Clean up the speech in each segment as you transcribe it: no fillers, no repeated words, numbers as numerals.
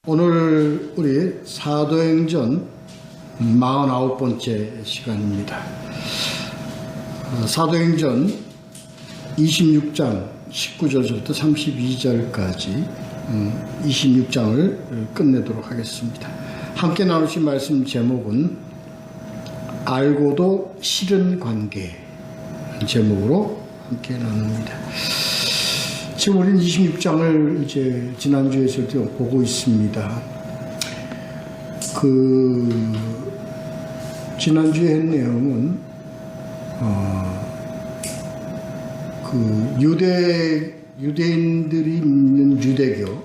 오늘 우리 사도행전 49번째 시간입니다. 사도행전 26장 19절부터 32절까지 26장을 끝내도록 하겠습니다. 함께 나누신 말씀 제목은 알고도 싫은 관계 제목으로 함께 나눕니다. 지금 우리는 26장을 이제 지난주에서도 보고 있습니다. 지난주에 한 내용은, 유대인들이 믿는 유대교,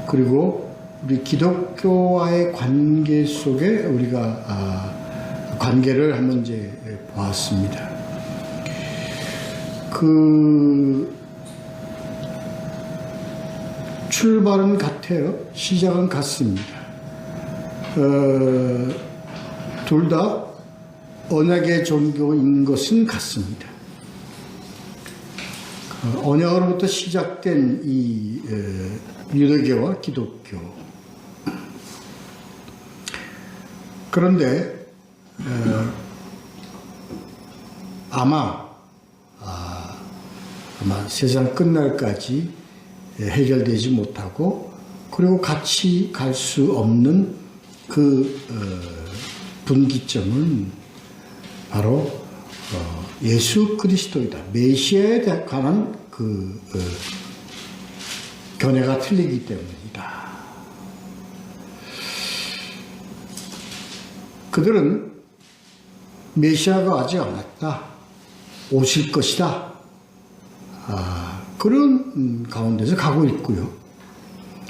그리고 우리 기독교와의 관계 속에 우리가, 관계를 한번 이제 보았습니다. 출발은 같아요. 시작은 같습니다. 둘 다 언약의 종교인 것은 같습니다. 언약으로부터 시작된 이 유대교와 기독교. 그런데 아마 세상 끝날까지 해결되지 못하고, 그리고 같이 갈 수 없는 분기점은 바로 예수 그리스도이다. 메시아에 관한 견해가 틀리기 때문이다. 그들은 메시아가 아직 안 왔다, 오실 것이다, 그런 가운데서 가고 있고요.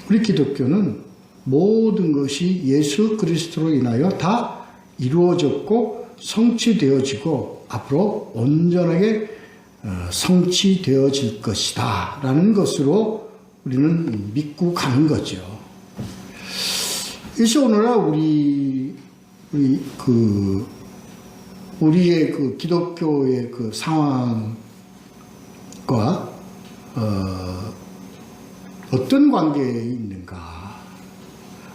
우리 기독교는 모든 것이 예수 그리스도로 인하여 다 이루어졌고 성취되어지고 앞으로 온전하게 성취되어질 것이다 라는 것으로 우리는 믿고 가는 거죠. 그래서 오늘날 우리의 기독교의 상황과 어떤 관계에 있는가,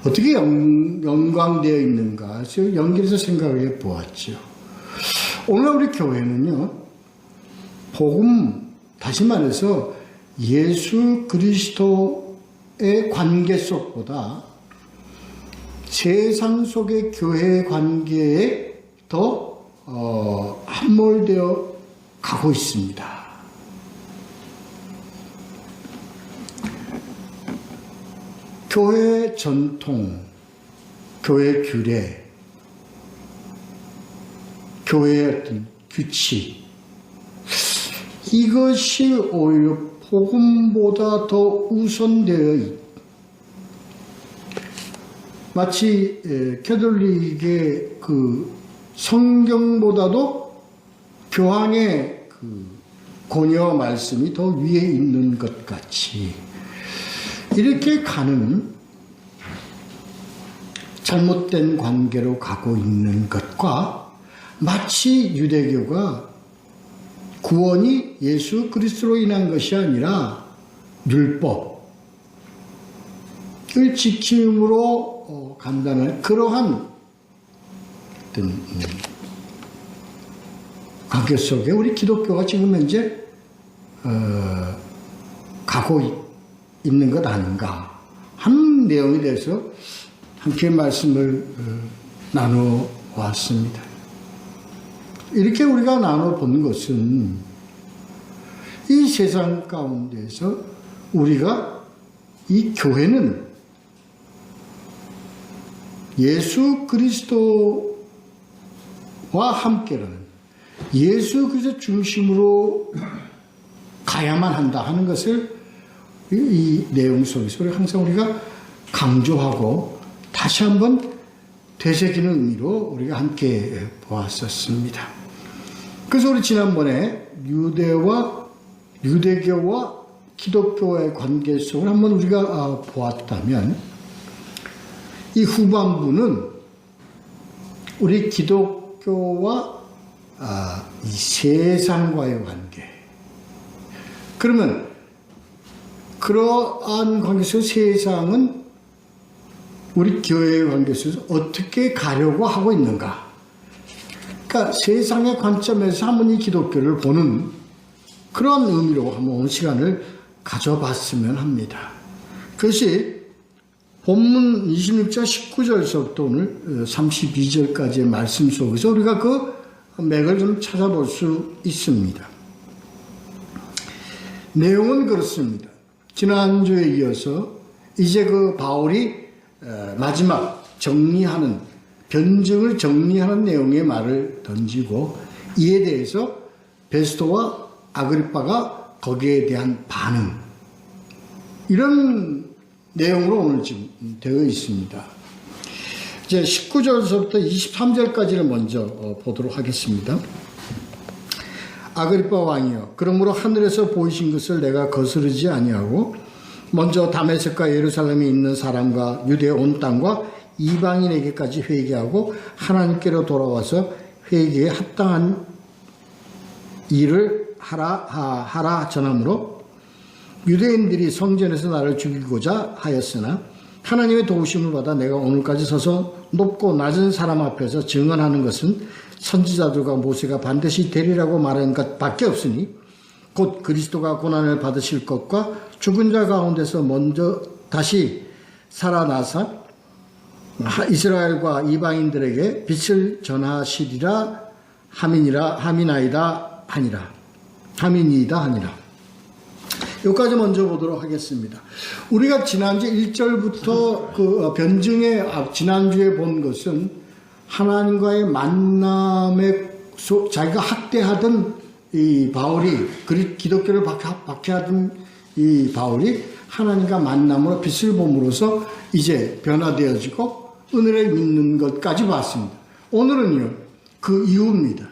어떻게 연관되어 있는가, 연결해서 생각해 보았죠. 오늘 우리 교회는요, 복음, 다시 말해서 예수 그리스도의 관계 속보다 세상 속의 교회의 관계에 더 함몰되어 가고 있습니다. 교회의 전통, 교회의 규례, 교회의 어떤 규칙, 이것이 오히려 복음보다 더 우선되어 마치 캐톨릭의 성경보다도 교황의 권유 말씀이 더 위에 있는 것 같이, 이렇게 가는 잘못된 관계로 가고 있는 것과, 마치 유대교가 구원이 예수 그리스도로 인한 것이 아니라 율법을 지킴으로 간다는 그러한 어떤 관계 속에 우리 기독교가 지금 현재 가고 있는 것 아닌가 하는 내용에 대해서 함께 말씀을 나누어 왔습니다. 이렇게 우리가 나눠 본 것은 이 세상 가운데서 우리가, 이 교회는 예수 그리스도와 함께라는, 예수 그리스도 중심으로 가야만 한다 하는 것을 이 내용 속에서 항상 우리가 강조하고 다시 한번 되새기는 의미로 우리가 함께 보았었습니다. 그래서 우리 지난번에 유대교와 기독교의 관계 속을 한번 우리가 보았다면, 이 후반부는 우리 기독교와 이 세상과의 관계. 그러면 그러한 관계에서 세상은 우리 교회의 관계 속에서 어떻게 가려고 하고 있는가. 그러니까 세상의 관점에서 한번 이 기독교를 보는 그런 의미로 한번 오늘 시간을 가져봤으면 합니다. 그것이 본문 26장 19절서부터 오늘 32절까지의 말씀 속에서 우리가 그 맥을 좀 찾아볼 수 있습니다. 내용은 그렇습니다. 지난주에 이어서 이제 그 바울이 마지막 정리하는, 변증을 정리하는 내용의 말을 던지고 이에 대해서 베스토와 아그리빠가 거기에 대한 반응, 이런 내용으로 오늘 지금 되어 있습니다. 이제 19절서부터 23절까지를 먼저 보도록 하겠습니다. 아그리빠 왕이여, 그러므로 하늘에서 보이신 것을 내가 거스르지 아니하고 먼저 다메섹과 예루살렘에 있는 사람과 유대 온 땅과 이방인에게까지 회개하고 하나님께로 돌아와서 회개에 합당한 일을 하라 전함으로 유대인들이 성전에서 나를 죽이고자 하였으나 하나님의 도우심을 받아 내가 오늘까지 서서 높고 낮은 사람 앞에서 증언하는 것은 선지자들과 모세가 반드시 되리라고 말한 것밖에 없으니 곧 그리스도가 고난을 받으실 것과 죽은 자 가운데서 먼저 다시 살아나사 이스라엘과 이방인들에게 빛을 전하시리라 함이니이다 하니라. 여기까지 먼저 보도록 하겠습니다. 우리가 지난주 1절부터 그 변증의 지난주에 본 것은 하나님과의 만남에 자기가 학대하던 이 바울이, 기독교를 박해하던 이 바울이 하나님과 만남으로 빛을 봄으로써 이제 변화되어지고 은혜를 믿는 것까지 봤습니다. 오늘은요, 그 이후입니다.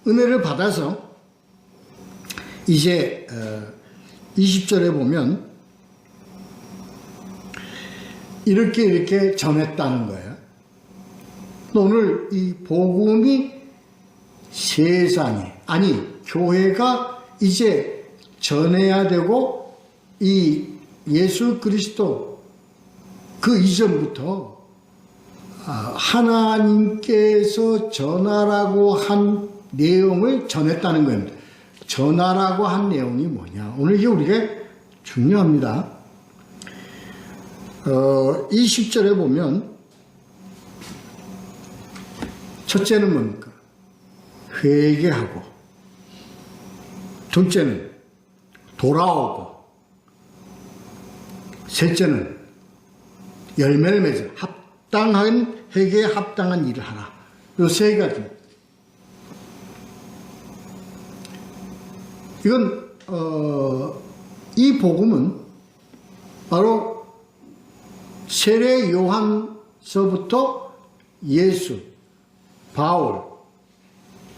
은혜를 받아서 이제 20절에 보면 이렇게 전했다는 거예요. 오늘 이 복음이 세상에, 아니 교회가 이제 전해야 되고, 이 예수 그리스도 그 이전부터 하나님께서 전하라고 한 내용을 전했다는 겁니다. 전하라고 한 내용이 뭐냐? 오늘 이게 우리가 중요합니다. 20절에 보면 첫째는 뭡니까? 회개하고, 둘째는 돌아오고, 셋째는 열매를 맺어 합당한 회개에 합당한 일을 하라. 이 세 가지. 이건 이 복음은 바로 세례 요한서부터 예수, 바울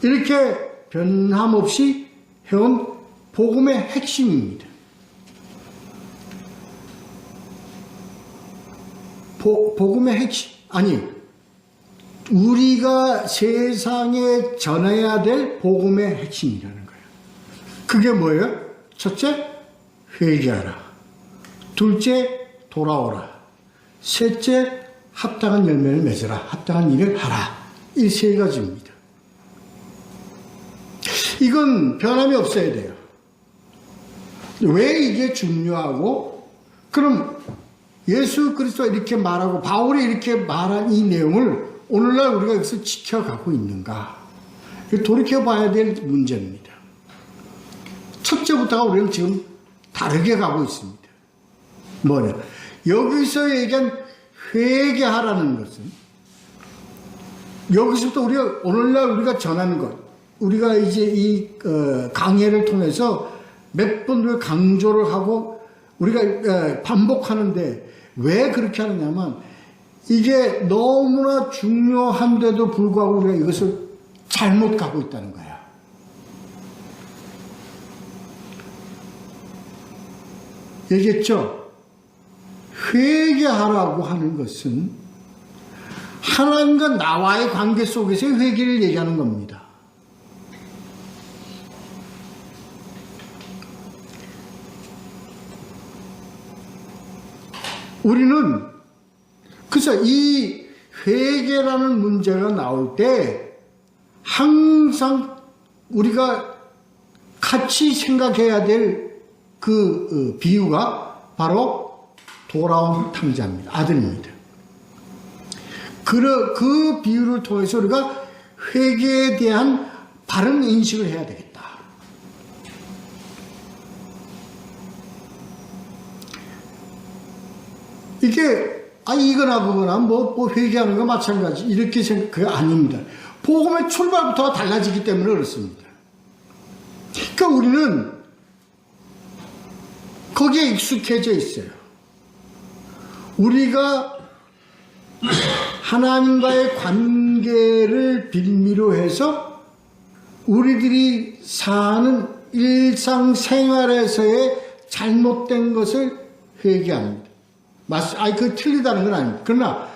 이렇게 변함없이 해온 복음의 핵심입니다. 복음의 핵심, 아니 우리가 세상에 전해야 될 복음의 핵심이라는 거예요. 그게 뭐예요? 첫째, 회개하라. 둘째, 돌아오라. 셋째, 합당한 열매를 맺으라. 합당한 일을 하라. 이 세 가지입니다. 이건 변함이 없어야 돼요. 왜 이게 중요하고, 그럼 예수 그리스도가 이렇게 말하고 바울이 이렇게 말한 이 내용을 오늘날 우리가 여기서 지켜가고 있는가? 돌이켜봐야 될 문제입니다. 첫째부터가 우리는 지금 다르게 가고 있습니다. 뭐냐? 여기서 얘기한 회개하라는 것은, 여기서부터 오늘날 우리가 전하는 것, 우리가 이제 이 강해를 통해서 몇 번 강조를 하고 우리가 반복하는데, 왜 그렇게 하느냐면 이게 너무나 중요한데도 불구하고 우리가 이것을 잘못 가고 있다는 거야. 얘기했죠? 회개하라고 하는 것은 하나님과 나와의 관계 속에서의 회개를 얘기하는 겁니다. 우리는 그래서 이 회개라는 문제가 나올 때 항상 우리가 같이 생각해야 될 그 비유가 바로 돌아온 탕자입니다. 아들입니다. 그 비유를 통해서 우리가 회개에 대한 바른 인식을 해야 되겠다. 이게 이거나 그거나 뭐 회개하는 거 마찬가지 이렇게 그게 아닙니다. 복음의 출발부터가 달라지기 때문에 그렇습니다. 그러니까 우리는 거기에 익숙해져 있어요. 우리가 하나님과의 관계를 빌미로 해서 우리들이 사는 일상생활에서의 잘못된 것을 회개합니다. 그 틀리다는 건 아닙니다. 그러나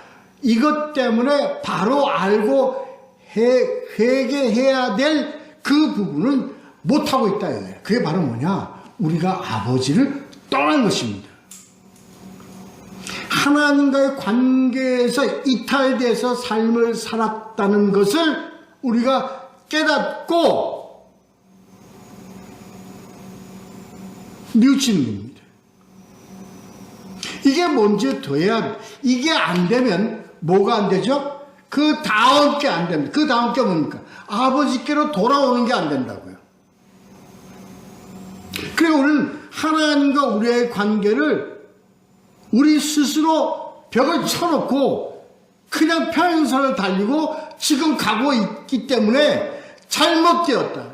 이것 때문에 바로 알고 회개해야 될 그 부분은 못하고 있다. 그게 바로 뭐냐? 우리가 아버지를 떠난 것입니다. 하나님과의 관계에서 이탈돼서 삶을 살았다는 것을 우리가 깨닫고 뉘우치는 겁니다. 이게 먼저 돼야, 이게 안 되면 뭐가 안 되죠? 그 다음 게 안 됩니다. 그 다음 게 뭡니까? 아버지께로 돌아오는 게 안 된다고요. 그리고 우리는 하나님과 우리의 관계를 우리 스스로 벽을 쳐놓고 그냥 평행선을 달리고 지금 가고 있기 때문에 잘못되었다.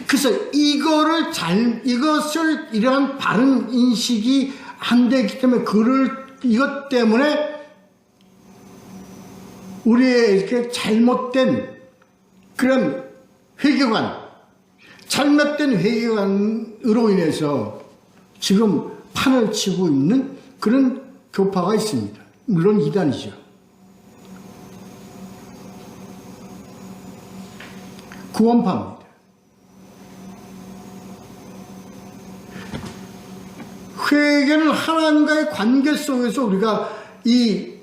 그래서 이것을 이러한 바른 인식이 안 되기 때문에 이것 때문에 우리의 이렇게 잘못된 그런 회개관, 잘못된 회개관으로 인해서 지금 판을 치고 있는 그런 교파가 있습니다. 물론 이단이죠. 구원파입니다. 회개는 하나님과의 관계 속에서 우리가 이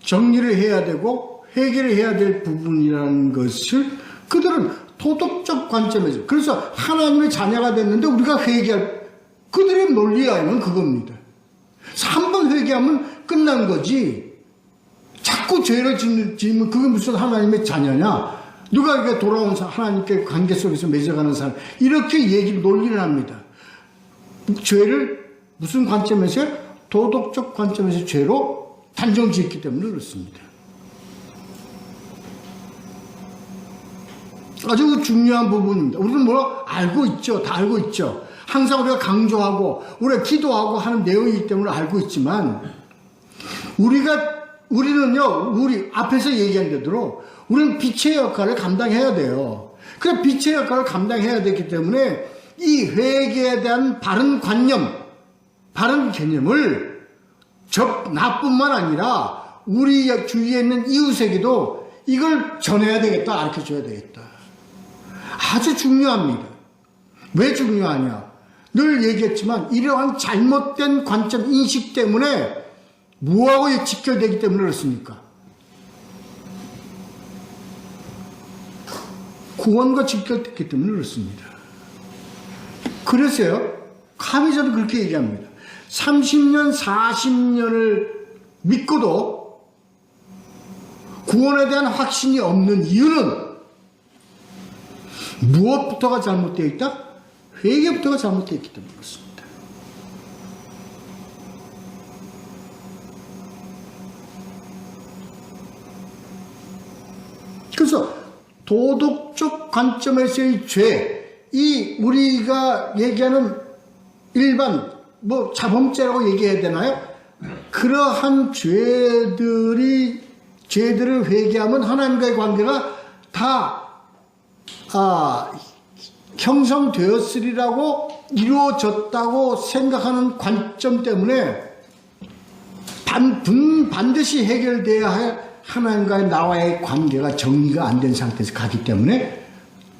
정리를 해야 되고 회개를 해야 될 부분이라는 것을 그들은 도덕적 관점에서, 그래서 하나님의 자녀가 됐는데 우리가 회개할, 그들의 논리는 그겁니다. 한 번 회개하면 끝난 거지. 자꾸 죄를 지으면 그게 무슨 하나님의 자녀냐? 누가 이렇게 돌아온 하나님께 관계 속에서 맺어가는 사람, 이렇게 논리를 합니다. 죄를 무슨 관점에서? 도덕적 관점에서 죄로 단정 지었기 때문에 그렇습니다. 아주 중요한 부분입니다. 우리는 알고 있죠. 다 알고 있죠. 항상 우리가 강조하고 우리가 기도하고 하는 내용이기 때문에 알고 있지만 우리는요, 우리 앞에서 얘기한 대로 우리는 빛의 역할을 감당해야 돼요. 그 빛의 역할을 감당해야 되기 때문에 이 회개에 대한 바른 관념, 바른 개념을 나뿐만 아니라 우리 주위에 있는 이웃에게도 이걸 전해야 되겠다, 가르쳐줘야 되겠다. 아주 중요합니다. 왜 중요하냐? 늘 얘기했지만 이러한 잘못된 관점, 인식 때문에 뭐하고 직결되기 때문에 그렇습니까? 구원과 직결됐기 때문에 그렇습니다. 그래서요, 감히 저는 그렇게 얘기합니다. 30년, 40년을 믿고도 구원에 대한 확신이 없는 이유는 무엇부터가 잘못되어 있다? 회개부터가 잘못되어 있기 때문에 그렇습니다. 그래서 도덕적 관점에서의 죄, 우리가 얘기하는 일반 자범죄라고 얘기해야 되나요? 그러한 죄들을 회개하면 하나님과의 관계가 다 형성되었으리라고 이루어졌다고 생각하는 관점 때문에 반드시 해결돼야 할 하나님과의 나와의 관계가 정리가 안 된 상태에서 가기 때문에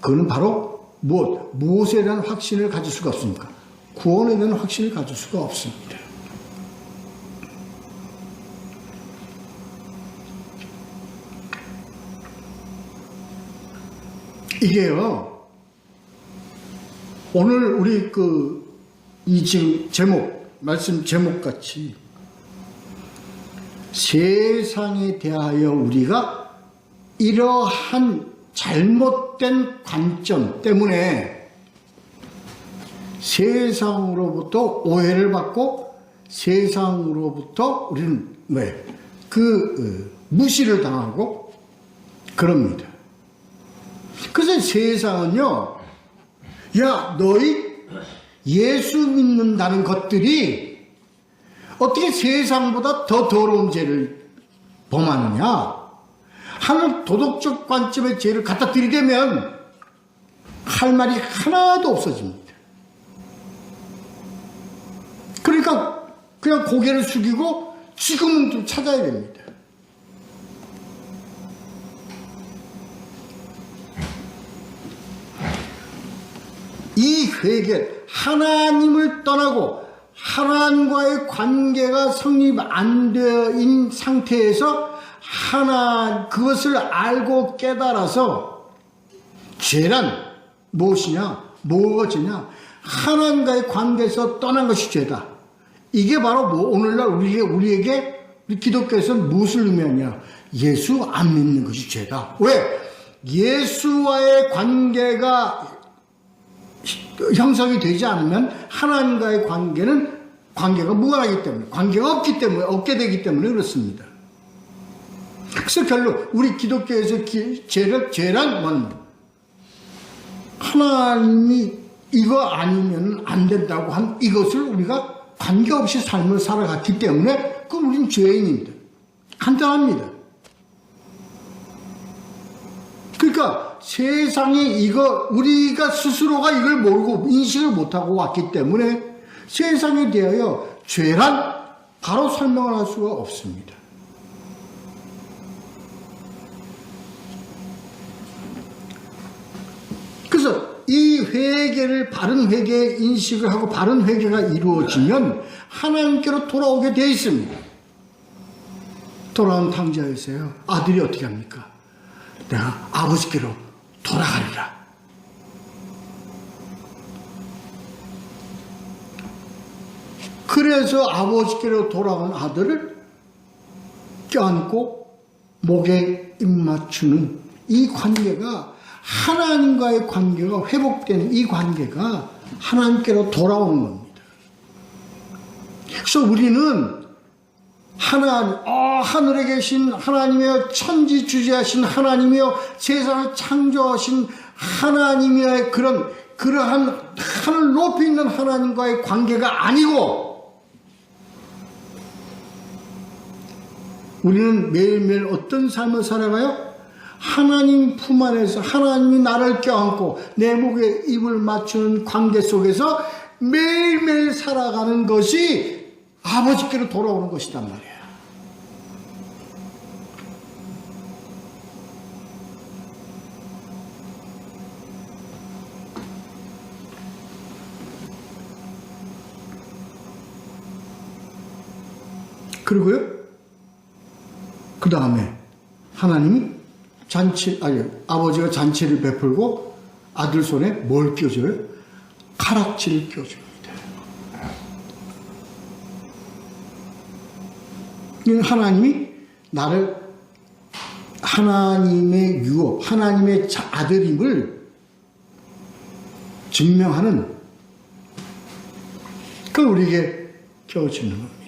그거는 바로 무엇에 대한 확신을 가질 수가 없습니까? 구원에 대한 확신을 가질 수가 없습니다. 이게요, 오늘 우리 이 지금 말씀 제목 같이 세상에 대하여 우리가 이러한 잘못된 관점 때문에 세상으로부터 오해를 받고 세상으로부터 우리는 무시를 당하고 그럽니다. 그래서 세상은요, 야, 너희 예수 믿는다는 것들이 어떻게 세상보다 더 더러운 죄를 범하느냐 하는 도덕적 관점의 죄를 갖다 들이대면 할 말이 하나도 없어집니다. 그러니까 그냥 고개를 숙이고 지금은 좀 찾아야 됩니다. 이 회개, 하나님을 떠나고 하나님과의 관계가 성립 안 되어인 상태에서 그것을 알고 깨달아서 죄란 무엇이냐, 뭐가 죄냐, 하나님과의 관계에서 떠난 것이 죄다. 이게 바로 오늘날 우리 기독교에서는 무엇을 의미하냐, 예수 안 믿는 것이 죄다. 왜? 예수와의 관계가 형성이 되지 않으면 하나님과의 관계가 무관하기 때문에, 관계가 없게 되기 때문에 그렇습니다. 그래서 결국 우리 기독교에서 죄란 뭐냐, 하나님이 이거 아니면 안 된다고 한 이것을 우리가 관계없이 삶을 살아갔기 때문에 그럼 우리는 죄인입니다. 간단합니다. 그러니까 세상에 우리가 스스로가 이걸 모르고 인식을 못하고 왔기 때문에 세상에 대하여 죄란 바로 설명을 할 수가 없습니다. 그래서 이 회개를, 바른 회개 인식을 하고 바른 회개가 이루어지면 하나님께로 돌아오게 되어 있습니다. 돌아온 탕자에서요, 아들이 어떻게 합니까? 내가 아버지께로 돌아가리라. 그래서 아버지께로 돌아온 아들을 껴안고 목에 입맞추는 이 관계가, 하나님과의 관계가 회복되는 이 관계가 하나님께로 돌아오는 겁니다. 그래서 우리는 하늘에 계신 하나님이여, 천지주재하신 하나님이여, 세상을 창조하신 하나님이여, 그러한 하늘 높이 있는 하나님과의 관계가 아니고, 우리는 매일매일 어떤 삶을 살아가요? 하나님 품 안에서 하나님이 나를 껴안고 내 목에 입을 맞추는 관계 속에서 매일매일 살아가는 것이 아버지께로 돌아오는 것이단 말이에요. 그리고요, 그 다음에 하나님이 아버지가 잔치를 베풀고 아들 손에 뭘 껴줘요? 가락지를 껴줍니다. 하나님이 나를 하나님의 유업, 하나님의 아들임을 증명하는, 그걸 우리에게 껴주는 겁니다.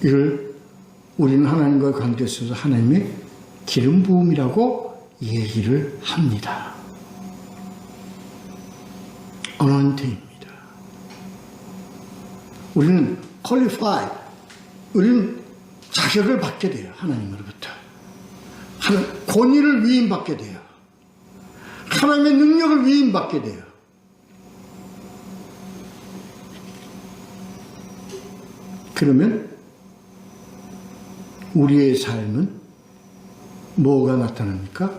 이걸 우리는 하나님과의 관계에 있어서 하나님의 기름 부음이라고 얘기를 합니다. 어넌팅입니다. 우리는 qualified, 우리는 자격을 받게 돼요. 하나님으로부터 권위를 위임받게 돼요. 하나님의 능력을 위임받게 돼요. 그러면 우리의 삶은 뭐가 나타납니까?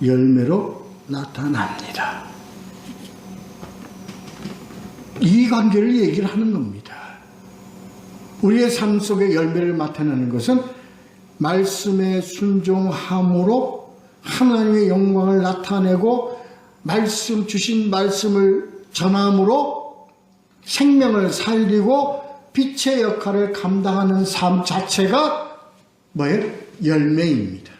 열매로 나타납니다. 이 관계를 얘기를 하는 겁니다. 우리의 삶 속에 열매를 나타내는 것은 말씀에 순종함으로 하나님의 영광을 나타내고 주신 말씀을 전함으로 생명을 살리고 빛의 역할을 감당하는 삶 자체가 뭐예요? 열매입니다.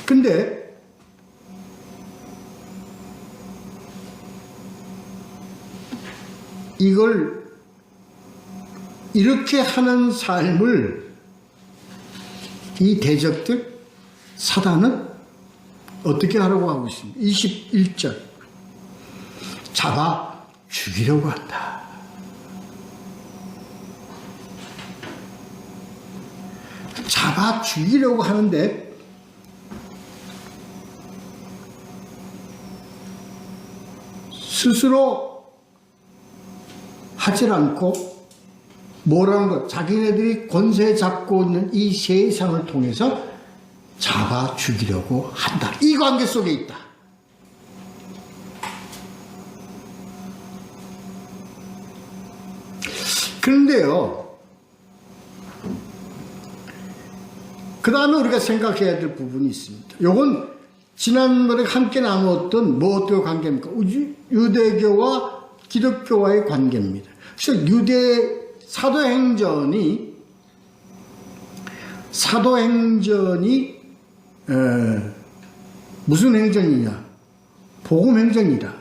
근데 이걸 이렇게 하는 삶을 이 대적들 사단은 어떻게 하라고 하고 있습니다. 21절 잡아 죽이려고 한다. 잡아 죽이려고 하는데 스스로 하질 않고 뭐라는 것, 자기네들이 권세 잡고 있는 이 세상을 통해서 잡아 죽이려고 한다. 이 관계 속에 있다. 그런데요, 그 다음에 우리가 생각해야 될 부분이 있습니다. 요건 지난번에 함께 나누었던 무엇과 관계입니까? 유대교와 기독교와의 관계입니다. 그래서 사도행전이 무슨 행전이냐? 복음행전이다.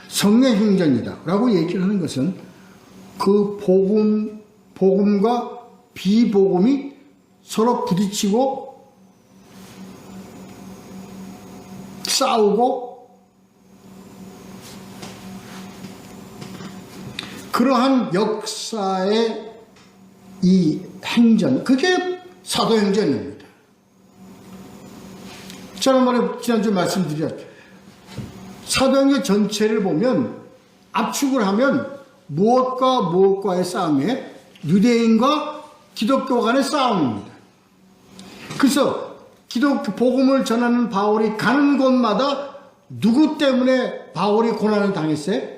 성령행전이다. 라고 얘기를 하는 것은 그 복음과 비복음이 서로 부딪히고 싸우고 그러한 역사의 이 행전, 그게 사도행전입니다. 지난번에 지난주 말씀드렸죠. 사도행전 전체를 보면 압축을 하면 무엇과 무엇과의 싸움이에요? 유대인과 기독교 간의 싸움입니다. 그래서 복음을 전하는 바울이 가는 곳마다 누구 때문에 바울이 고난을 당했어요?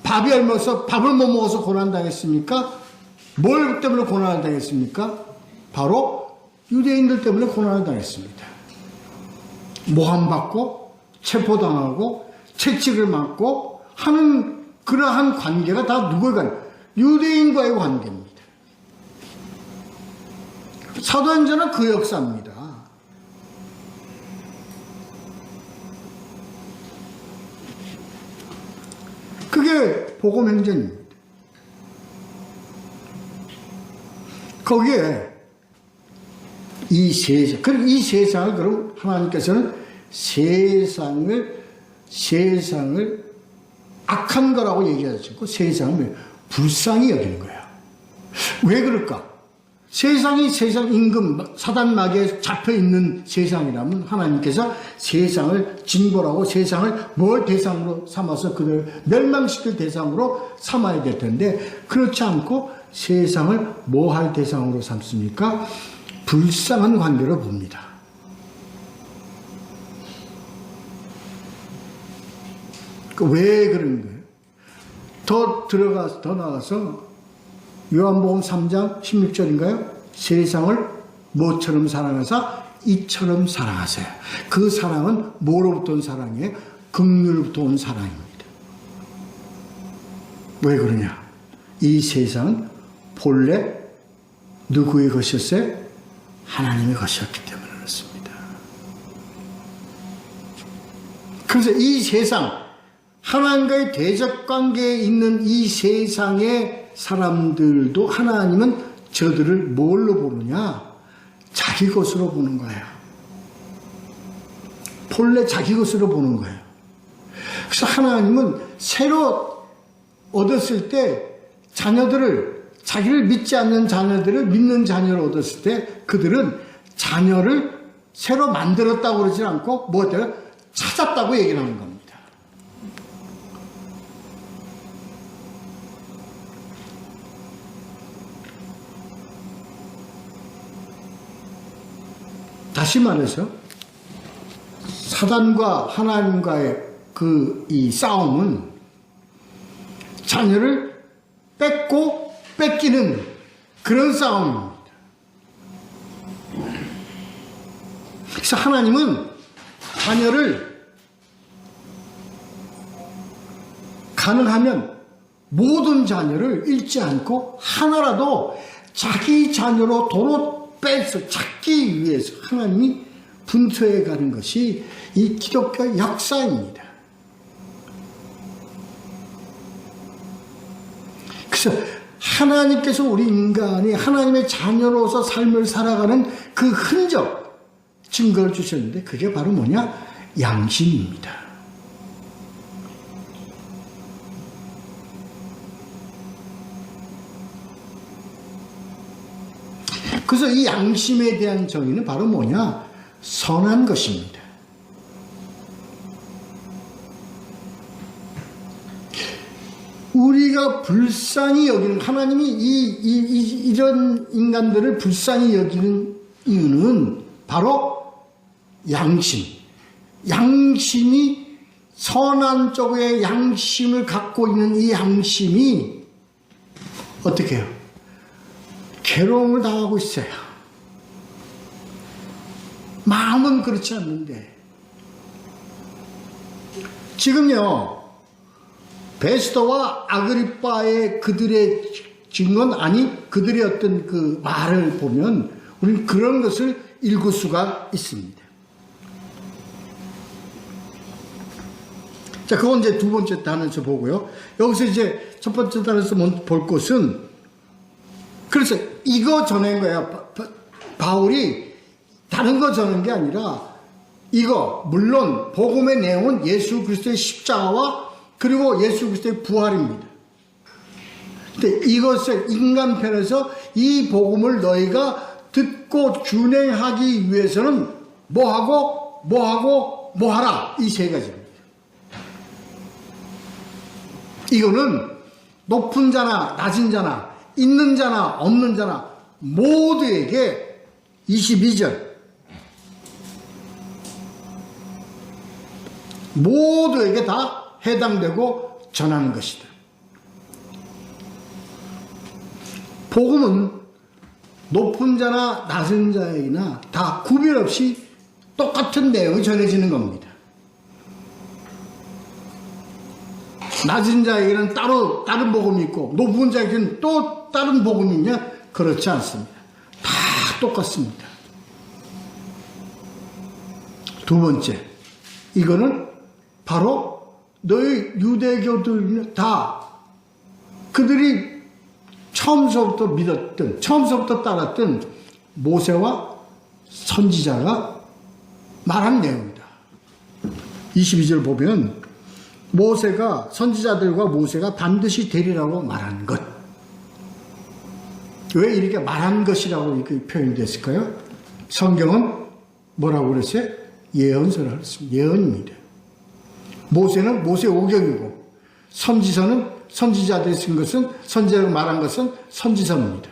밥을 못 먹어서 고난 당했습니까? 뭘 때문에 고난을 당했습니까? 바로 유대인들 때문에 고난을 당했습니다. 모함받고 체포당하고 채찍을 맞고 하는 그러한 관계가 다 누구의 관계? 유대인과의 관계입니다. 사도행전은 그 역사입니다. 그게 복음행전입니다. 거기에 이 세상을 그럼 하나님께서는 세상을 악한 거라고 얘기하셨고 세상을 불쌍히 여기는 거야. 왜 그럴까? 세상 임금 사단 마귀에 잡혀 있는 세상이라면 하나님께서 세상을 징벌하고 세상을 뭘 대상으로 삼아서 그들 멸망시킬 대상으로 삼아야 될 텐데 그렇지 않고 세상을 뭐 할 대상으로 삼습니까? 불쌍한 관계로 봅니다. 왜 그런 거예요? 더 나가서 요한복음 3장 16절인가요? 세상을 뭐처럼 사랑하사 이처럼 사랑하세요. 그 사랑은 뭐로부터 온 사랑이에요? 긍휼로부터 온 사랑입니다. 왜 그러냐? 이 세상은 본래 누구의 것이었어요? 하나님의 것이었기 때문에 그렇습니다. 그래서 이 세상, 하나님과의 대적관계에 있는 이 세상의 사람들도 하나님은 저들을 뭘로 보느냐? 자기 것으로 보는 거예요. 본래 자기 것으로 보는 거예요. 그래서 하나님은 새로 얻었을 때 자녀들을 자기를 믿지 않는 자녀들을 믿는 자녀를 얻었을 때 그들은 자녀를 새로 만들었다고 그러지 않고 뭐예요? 찾았다고 얘기를 하는 겁니다. 다시 말해서 사단과 하나님과의 이 싸움은 자녀를 뺏고 뺏기는 그런 싸움입니다. 그래서 하나님은 자녀를 가능하면 모든 자녀를 잃지 않고 하나라도 자기 자녀로 도로 빼서 찾기 위해서 하나님이 분투해 가는 것이 이 기독교 역사입니다. 그래서 하나님께서 우리 인간이 하나님의 자녀로서 삶을 살아가는 그 흔적, 증거를 주셨는데 그게 바로 뭐냐? 양심입니다. 그래서 이 양심에 대한 정의는 바로 뭐냐? 선한 것입니다. 우리가 불쌍히 여기는, 하나님이 이런 인간들을 불쌍히 여기는 이유는 바로 양심. 양심이, 선한 쪽의 양심을 갖고 있는 이 양심이 어떻게 해요? 괴로움을 당하고 있어요. 마음은 그렇지 않는데. 지금요, 베스더와 아그리빠의 그들의 증언, 아니 그들의 어떤 그 말을 보면 우리는 그런 것을 읽을 수가 있습니다. 자, 그건 이제 두 번째 단에서 보고요. 여기서 이제 첫 번째 단에서 볼 것은, 그래서 이거 전한 거야. 바울이 다른 거 전한 게 아니라 이거, 물론 복음의 내용은 예수 그리스도의 십자가와 그리고 예수 그리스도의 부활입니다. 근데 이것을 인간편에서 이 복음을 너희가 듣고 준행하기 위해서는 뭐 하라. 이 세 가지입니다. 이거는 높은 자나 낮은 자나 있는 자나 없는 자나 모두에게 22절 모두에게 다 해당되고 전하는 것이다. 복음은 높은 자나 낮은 자에게나 다 구별 없이 똑같은 내용이 전해지는 겁니다. 낮은 자에게는 따로 다른 복음이 있고 높은 자에게는 또 다른 복음이 있냐? 그렇지 않습니다. 다 똑같습니다. 두 번째, 이거는 바로 너희 유대교들은 다 그들이 처음서부터 믿었던, 처음서부터 따랐던 모세와 선지자가 말한 내용이다. 22절 보면 모세가, 선지자들과 모세가 반드시 되리라고 말한 것. 왜 이렇게 말한 것이라고 이렇게 표현이 됐을까요? 성경은 뭐라고 그랬어요? 예언서라고 그랬습니다. 예언입니다. 모세는 모세 오경이고 선지서는 선지자들이 쓴 것은, 선지자가 말한 것은 선지서입니다.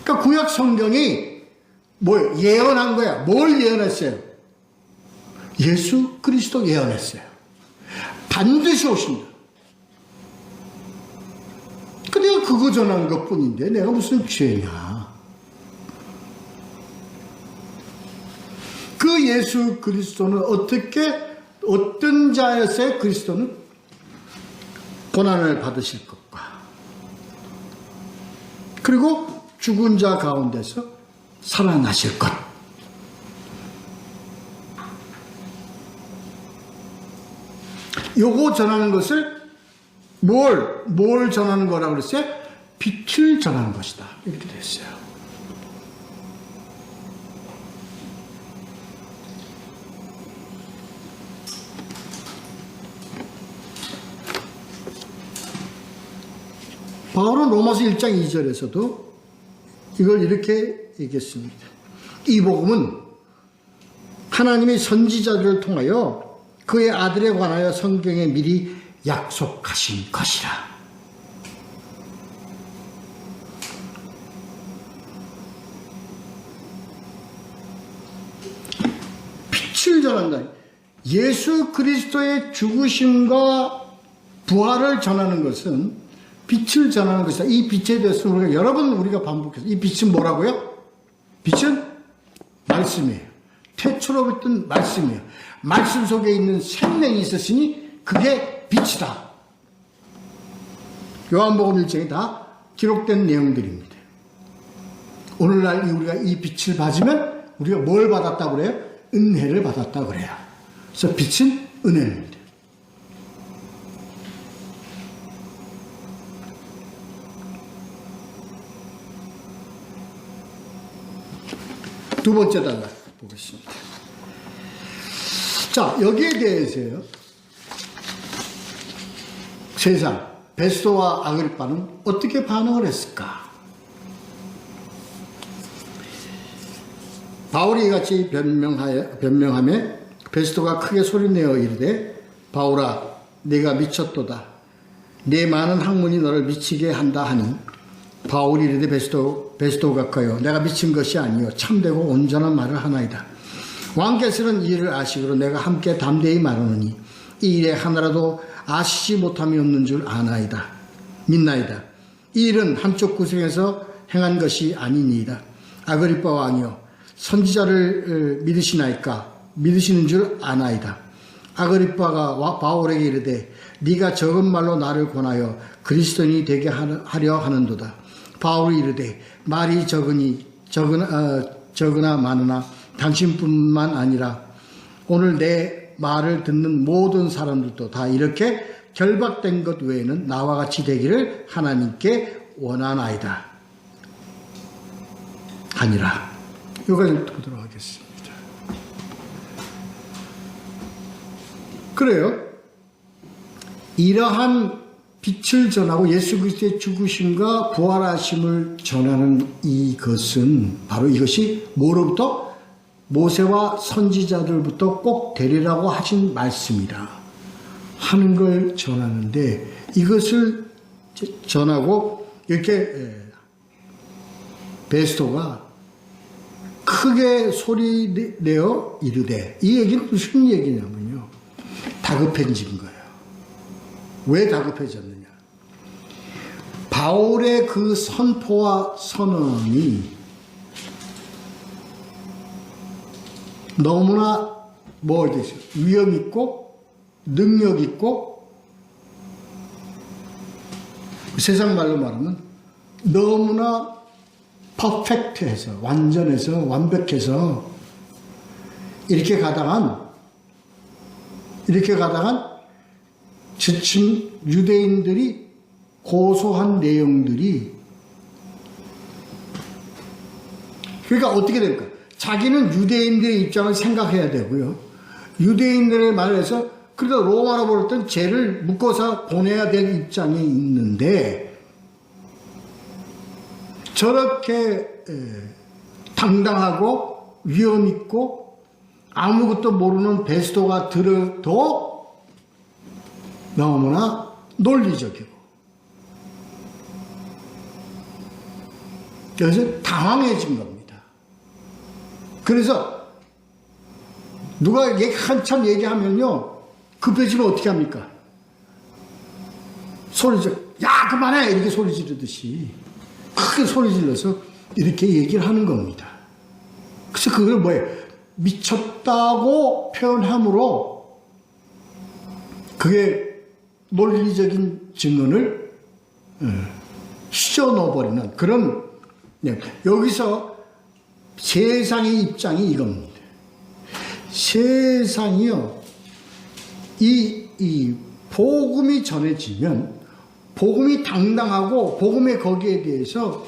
그러니까 구약 성경이 뭘 예언한 거야? 뭘 예언했어요? 예수 그리스도 예언했어요. 반드시 오신다. 내가 그거 전하는 것 뿐인데 내가 무슨 죄냐? 그 예수 그리스도는 어떤 자였어요? 그리스도는 고난을 받으실 것과 그리고 죽은 자 가운데서 살아나실 것. 요거 전하는 것을 뭘 전하는 거라고 그랬어요? 빛을 전하는 것이다. 이렇게 됐어요. 바울은 로마서 1장 2절에서도 이걸 이렇게 얘기했습니다. 이 복음은 하나님이 선지자들을 통하여 그의 아들에 관하여 성경에 미리 약속하신 것이라. 빛을 전한다. 예수 그리스도의 죽으심과 부활을 전하는 것은 빛을 전하는 것이다. 이 빛에 대해서 우리가 반복해서 이 빛은 뭐라고요? 빛은 말씀이에요. 태초로 있던 말씀이에요. 말씀 속에 있는 생명이 있었으니 그게 빛이다. 요한복음 1장에 다 기록된 내용들입니다. 오늘날 우리가 이 빛을 받으면 우리가 뭘 받았다고 그래요? 은혜를 받았다고 그래요. 그래서 빛은 은혜입니다. 두 번째 단락 보겠습니다. 자, 여기에 대해서요. 세상, 베스토와 아그리빠는 어떻게 반응을 했을까? 바울이 이같이 변명하며 베스토가 크게 소리내어 이르되 바울아 네가 미쳤도다. 네 많은 학문이 너를 미치게 한다 하니 바울이 이르되 베스토가 커요. 내가 미친 것이 아니요 참되고 온전한 말을 하나이다. 왕께서는 이 일을 아시기로 내가 함께 담대히 말하노니 이 일에 하나라도 아시지 못함이 없는 줄 아나이다. 믿나이다. 이 일은 한쪽 구석에서 행한 것이 아니니이다. 아그리빠 왕이여 선지자를 믿으시나이까? 믿으시는 줄 아나이다. 아그리빠가 바울에게 이르되 네가 적은 말로 나를 권하여 그리스도인이 되게 하려 하는도다. 바울이 이르되 말이 적으나 많으나 당신뿐만 아니라 오늘 내 말을 듣는 모든 사람들도 다 이렇게 결박된 것 외에는 나와 같이 되기를 하나님께 원하나이다. 아니라. 여기까지 보도록 하겠습니다. 그래요. 이러한 빛을 전하고 예수 그리스도의 죽으심과 부활하심을 전하는 이것은 바로 이것이 뭐로부터? 모세와 선지자들부터 꼭 되리라고 하신 말씀이라 하는 걸 전하는데 이것을 전하고 이렇게 베스토가 크게 소리내어 이르되 이 얘기는 무슨 얘기냐면요. 다급해진 거예요. 왜 다급해졌느냐. 바울의 그 선포와 선언이 너무나 위험 있고 능력 있고 세상 말로 말하면 너무나 퍼펙트해서 완전해서 완벽해서 이렇게 가다간 지친 유대인들이 고소한 내용들이 그러니까 어떻게 될까? 자기는 유대인들의 입장을 생각해야 되고요. 유대인들의 말을 해서 그래도 로마로 볼 땐 죄를 묶어서 보내야 될 입장에 있는데 저렇게 당당하고 위험 있고 아무것도 모르는 베스토가 들어도 너무나 논리적이고 그래서 당황해진 겁니다. 그래서 누가 한참 얘기하면요 급해지면 어떻게 합니까? 야 그만해 이렇게 소리 지르듯이 크게 소리 질러서 이렇게 얘기를 하는 겁니다. 그래서 그걸 뭐예요? 미쳤다고 표현함으로 그게 논리적인 증언을 휘저 넣어버리는 그런 여기서 세상의 입장이 이겁니다. 세상이요 이 복음이 전해지면 복음이 당당하고 복음의 거기에 대해서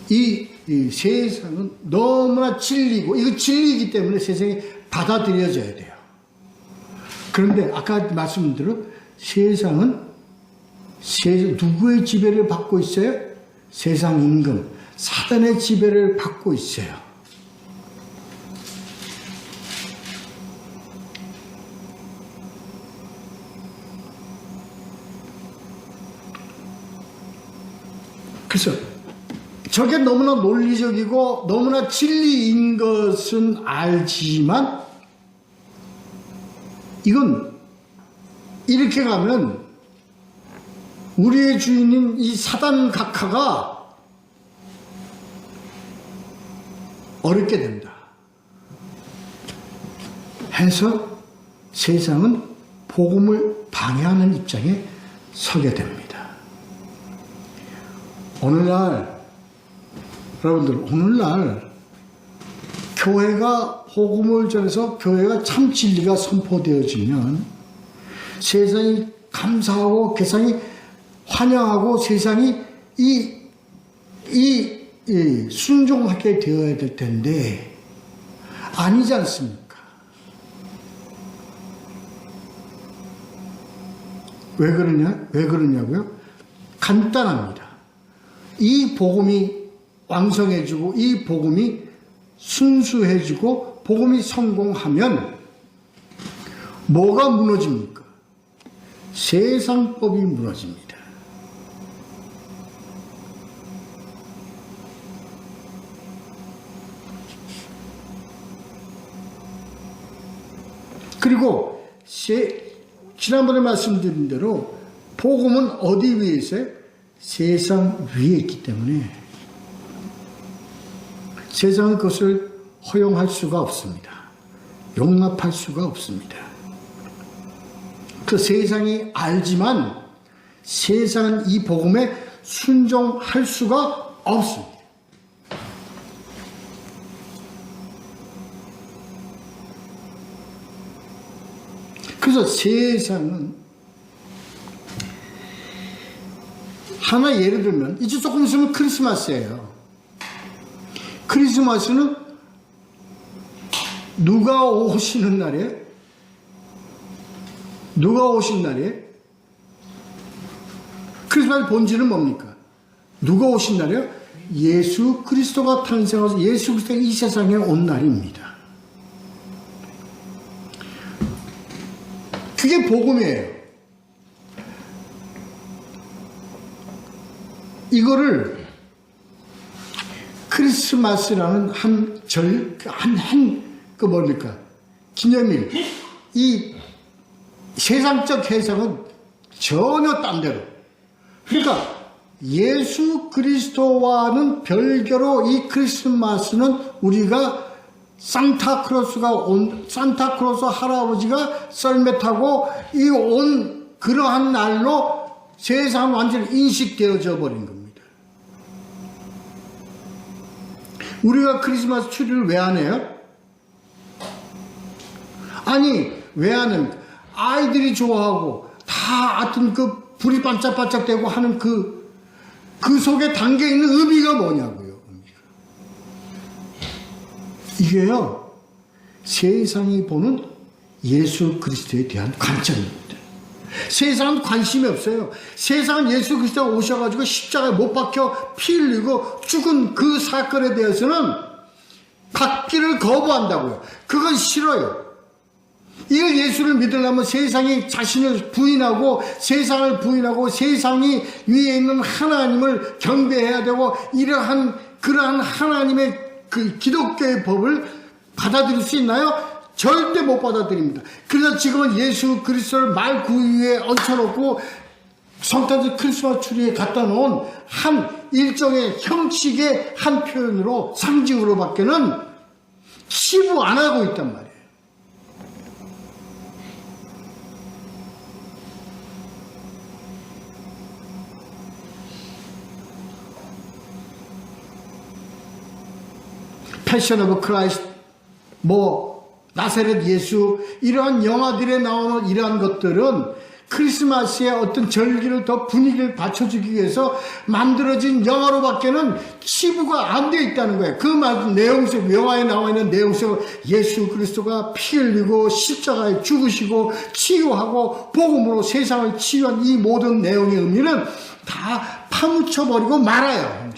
이 세상은 너무나 진리고 이거 진리이기 때문에 세상에 받아들여져야 돼요. 그런데 아까 말씀드린 대로 세상은 누구의 지배를 받고 있어요? 세상 임금, 사단의 지배를 받고 있어요. 그래서 저게 너무나 논리적이고 너무나 진리인 것은 알지만 이건 이렇게 가면 우리의 주인인 이 사단 각하가 어렵게 된다. 해서 세상은 복음을 방해하는 입장에 서게 됩니다. 오늘날 교회가 복음을 전해서 교회가 참 진리가 선포되어지면 세상이 감사하고 세상이 환영하고 세상이 순종하게 되어야 될 텐데 아니지 않습니까? 왜 그러냐고요? 간단합니다. 이 복음이 왕성해지고 이 복음이 순수해지고 복음이 성공하면 뭐가 무너집니까? 세상법이 무너집니다. 그리고 지난번에 말씀드린 대로 복음은 어디 위에 있어요? 세상 위에 있기 때문에 세상은 그것을 허용할 수가 없습니다. 용납할 수가 없습니다. 그 세상이 알지만 세상은 이 복음에 순종할 수가 없습니다. 그래서 세상은 하나 예를 들면 이제 조금 있으면 크리스마스예요. 크리스마스는 누가 오시는 날이에요? 누가 오신 날이에요? 크리스마스 본질은 뭡니까? 누가 오신 날이에요? 예수 그리스도가 탄생해서 예수 그리스도가 이 세상에 온 날입니다. 그게 복음이에요. 이거를 크리스마스라는 기념일, 이 세상적 해석은 전혀 딴 데로. 그러니까 예수 그리스도와는 별개로 이 크리스마스는 우리가 산타크로스 할아버지가 썰매 타고 온 그러한 날로 세상 완전히 인식되어져 버린 겁니다. 우리가 크리스마스 추리를 왜 안 해요? 아니, 왜 안 합니까? 아이들이 좋아하고 다 하여튼 그 불이 반짝반짝 되고 하는 그 속에 담겨 있는 의미가 뭐냐고요. 이게요, 세상이 보는 예수 그리스도에 대한 관점입니다. 세상은 관심이 없어요. 세상은 예수 그리스도가 오셔가지고 십자가에 못 박혀 피 흘리고 죽은 그 사건에 대해서는 받기를 거부한다고요. 그건 싫어요. 이걸 예수를 믿으려면 세상이 자신을 부인하고 세상을 부인하고 세상이 위에 있는 하나님을 경배해야 되고 그러한 하나님의 그 기독교의 법을 받아들일 수 있나요? 절대 못 받아들입니다. 그래서 지금은 예수 그리스도를 말 구 위에 얹혀놓고 성탄절 크리스마스 추리에 갖다 놓은 한 일종의 형식의 한 표현으로 상징으로밖에는 치부 안 하고 있단 말이에요. 패션 오브 크라이스트, 나사렛 예수, 이러한 영화들에 나오는 이러한 것들은 크리스마스의 어떤 절기를 더 분위기를 받쳐주기 위해서 만들어진 영화로밖에는 치부가 안 되어 있다는 거예요. 그 내용 속, 영화에 나와 있는 내용 속 예수 그리스도가 피 흘리고 십자가에 죽으시고 치유하고 복음으로 세상을 치유한 이 모든 내용의 의미는 다 파묻혀버리고 말아요.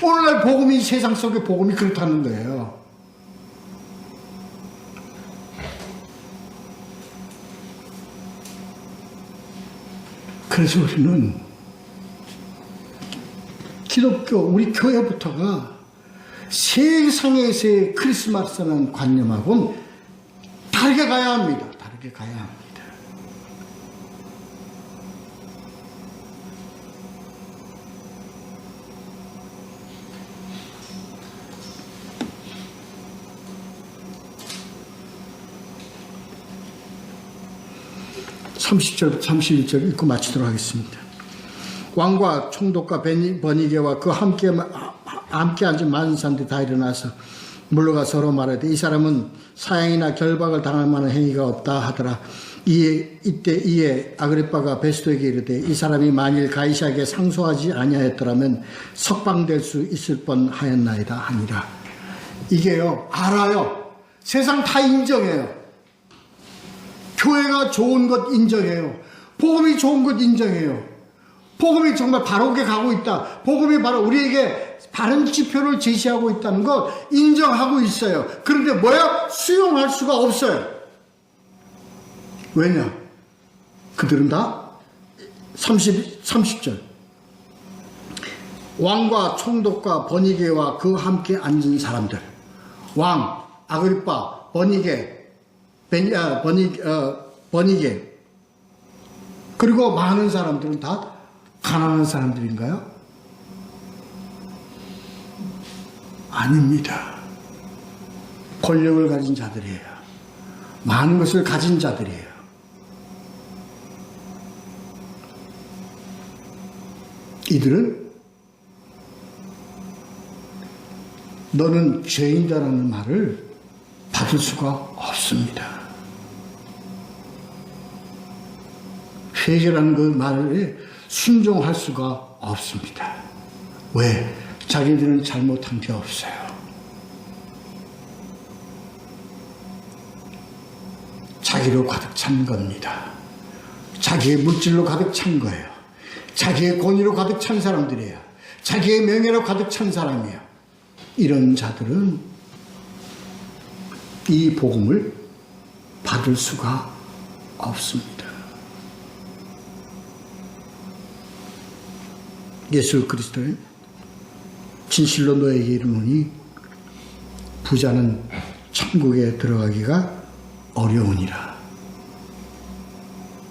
오늘날 복음이, 세상 속의 복음이 그렇다는 거예요. 그래서 우리는 기독교, 우리 교회부터가 세상에서의 크리스마스라는 관념하고는 다르게 가야 합니다. 다르게 가야 합니다. (30절) (31절) 읽고 마치도록 하겠습니다. 왕과 총독과 버니게와 그 함께 앉은 많은 사람들이 다 일어나서 물러가 서로 말하되 이 사람은 사형이나 결박을 당할 만한 행위가 없다 하더라. 이때 아그리빠가 베스도에게 이르되 이 사람이 만일 가이사에게 상소하지 아니하였더라면 석방될 수 있을 뻔하였나이다 하니라. 이게요, 알아요. 세상 다 인정해요. 교회가 좋은 것 인정해요. 복음이 좋은 것 인정해요. 복음이 정말 바르게 가고 있다. 복음이 바로 우리에게 바른 지표를 제시하고 있다는 것 인정하고 있어요. 그런데 뭐야? 수용할 수가 없어요. 왜냐? 그들은 다 30절 왕과 총독과 버니게와 그 함께 앉은 사람들, 왕, 아그리빠, 버니게, 그리고 많은 사람들은 다 가난한 사람들인가요? 아닙니다. 권력을 가진 자들이에요. 많은 것을 가진 자들이에요. 이들은 너는 죄인이라는 말을 받을 수가 없습니다. 회개라는 그 말에 순종할 수가 없습니다. 왜? 자기들은 잘못한 게 없어요. 자기로 가득 찬 겁니다. 자기의 물질로 가득 찬 거예요. 자기의 권위로 가득 찬 사람들이에요. 자기의 명예로 가득 찬 사람이에요. 이런 자들은 이 복음을 받을 수가 없습니다. 예수 그리스도는 진실로 너에게 이르노니 부자는 천국에 들어가기가 어려우니라.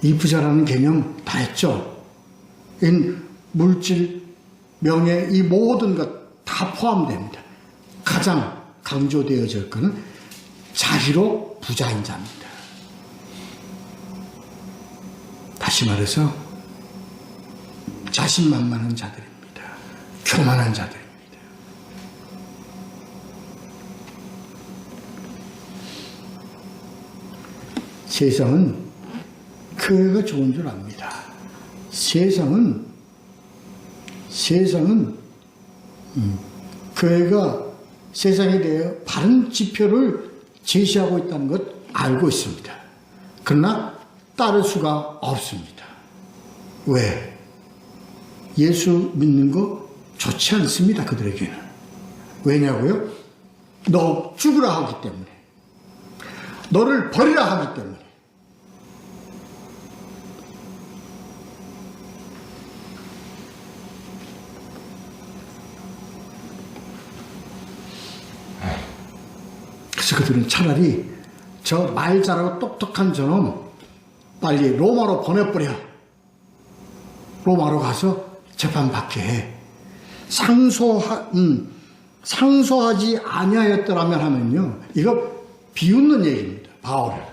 이 부자라는 개념 다 했죠. 물질, 명예, 이 모든 것 다 포함됩니다. 가장 강조되어질 것은 자기로 부자인 자입니다. 다시 말해서 자신만만한 자들입니다. 교만한 자들입니다. 세상은 교회가 좋은 줄 압니다. 세상은 교회가 세상에 대해 바른 지표를 제시하고 있다는 것 알고 있습니다. 그러나 따를 수가 없습니다. 왜? 예수 믿는 거 좋지 않습니다. 그들에게는. 왜냐고요? 너 죽으라 하기 때문에. 너를 버리라 하기 때문에. 그래서 그들은 차라리 저 말 잘하고 똑똑한 저놈 빨리 로마로 보내버려. 로마로 가서 재판받게 해. 상소하지 아니하였더라면 하면요. 이거 비웃는 얘기입니다. 바울을.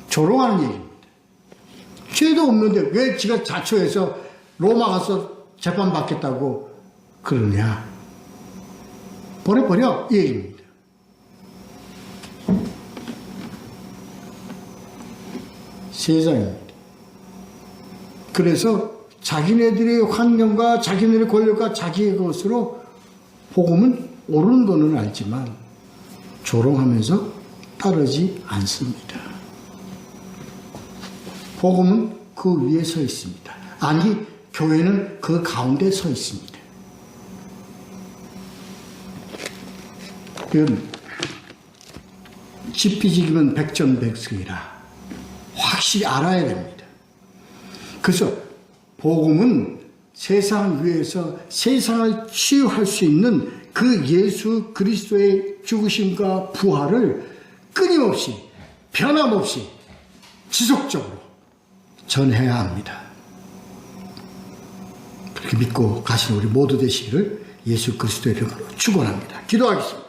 조롱하는 얘기입니다. 죄도 없는데 왜 지가 자초해서 로마 가서 재판받겠다고 그러냐. 보내버려. 이 얘기입니다. 세상입니다. 그래서 자기네들의 환경과 자기네들의 권력과 자기의 것으로 복음은 옳은 거는 알지만 조롱하면서 따르지 않습니다. 복음은 그 위에 서 있습니다. 아니, 교회는 그 가운데 서 있습니다. 이건 지피지기면 백전백승이라 확실히 알아야 됩니다. 그래서 복음은 세상 위에서 세상을 치유할 수 있는 그 예수 그리스도의 죽으심과 부활을 끊임없이 변함없이 지속적으로 전해야 합니다. 그렇게 믿고 가시는 우리 모두 되시기를 예수 그리스도의 이름으로 축원합니다. 기도하겠습니다.